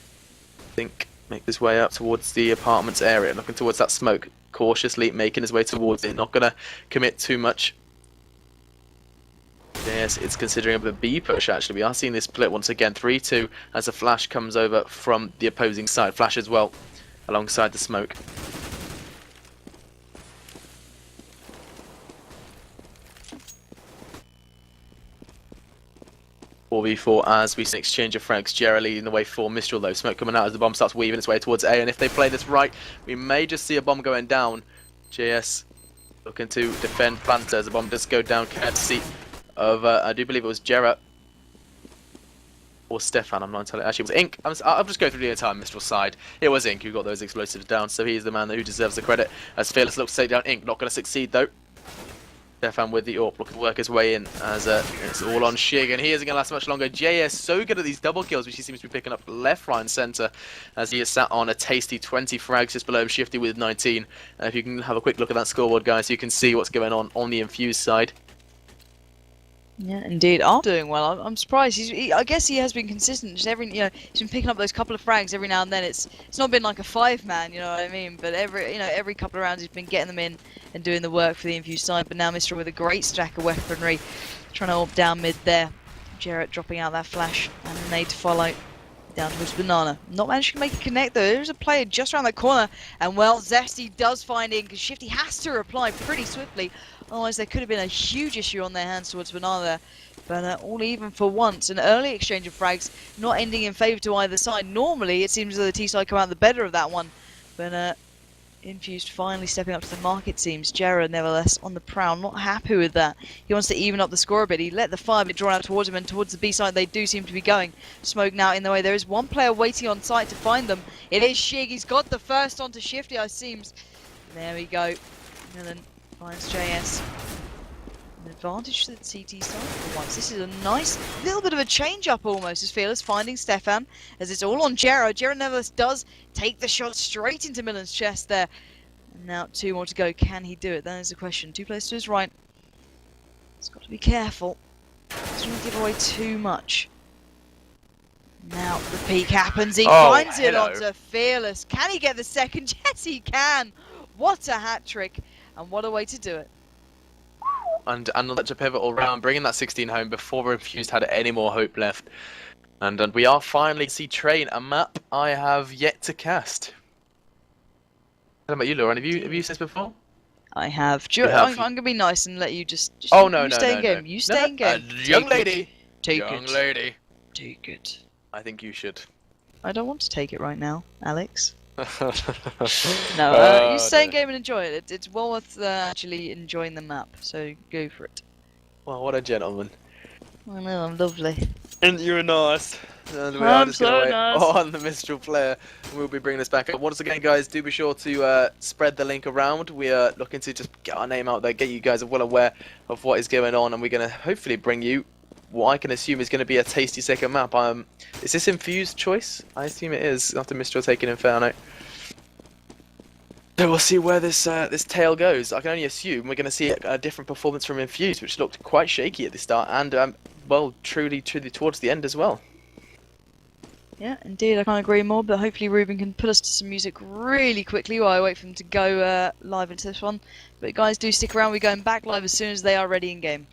I think make his way up towards the apartments area, looking towards that smoke, cautiously making his way towards it. Not gonna commit too much. Yes, it's considering a bit of a B push actually. We are seeing this split once again, 3-2 as a flash comes over from the opposing side. Flash as well, alongside the smoke. 4v4 as we see an exchange of frags. Jera leading the way for Mistral though. Smoke coming out as the bomb starts weaving its way towards A, and if they play this right, we may just see a bomb going down. JS looking to defend Planter as the bomb does go down courtesy of, I do believe it was Jera. Or Stefan, I'm not entirely. Actually, it was Ink. I'll just go through the entire Mistral side. It was Ink who got those explosives down, so he's the man who deserves the credit. As Fearless looks to take down Ink, not going to succeed though. Stefan with the AWP, looking to work his way in as it's all on Shig, and he isn't going to last much longer. JS so good at these double kills, which he seems to be picking up left, right, and centre, as he is sat on a tasty 20 frags just below him, Shifty with 19. If you can have a quick look at that scoreboard, guys, you can see what's going on the Infused side. Yeah, indeed. I'm doing well. I'm surprised. I guess he has been consistent. Just he's been picking up those couple of frags every now and then. It's not been like a 5-man, you know what I mean? But every couple of rounds he's been getting them in and doing the work for the Infused side. But now Mistral with a great stack of weaponry, trying to AWP down mid there. Jarrett dropping out that flash and the nade to follow down towards Banana. Not managed to make it connect though. There's a player just around that corner, and well, Zesty does find in because Shifty has to reply pretty swiftly. Otherwise, there could have been a huge issue on their hands towards Banana there. But all even for once. An early exchange of frags, not ending in favour to either side. Normally, it seems that the T-side come out the better of that one. But Infused finally stepping up to the mark, it seems. Jera, nevertheless, on the prowl, not happy with that. He wants to even up the score a bit. He let the fire be drawn out towards him, and towards the B side they do seem to be going. Smoke now in the way. There is one player waiting on site to find them. It is Shig. He's got the first onto Shifty, it seems. There we go. Millen finds JS. An advantage to the CT side for once. This is a nice little bit of a change up almost as Fearless finding Stefan as it's all on Jera. Jera nevertheless does take the shot straight into Millen's chest there. And now 2 more to go. Can he do it? That is the question. 2 players to his right. He's got to be careful. Doesn't want to give away too much. Now the peak happens. He finds it onto Fearless. Can he get the second? Yes, he can. What a hat trick. And what a way to do it. And such a pivotal round, bringing that 16 home before Infused had any more hope left. And we are finally see Train, a map I have yet to cast. How about you, Lauren? Have you used this before? I have. I'm going to be nice and let you just oh, no, stay in game. You stay in game. Young lady. Take it. Young lady. Take it. I think you should. I don't want to take it right now, Alex. No, you stay in game and enjoy it. It's well worth actually enjoying the map, so go for it. Well, what a gentleman. I know, I'm lovely. And you're nice. And we I'm are just so going nice. on the Mistral player. We'll be bringing this back up. Once again, guys, do be sure to spread the link around. We are looking to just get our name out there, get you guys well aware of what is going on, and we're going to hopefully bring you what I can assume is going to be a tasty second map. Is this Infused choice? I assume it is, after Mistral taking Inferno. So we'll see where this tale goes. I can only assume we're going to see a different performance from Infused, which looked quite shaky at the start, and well, truly towards the end as well. Yeah, indeed, I can't agree more, but hopefully Ruben can put us to some music really quickly while I wait for him to go live into this one. But guys, do stick around, we're going back live as soon as they are ready in game.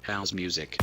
House music.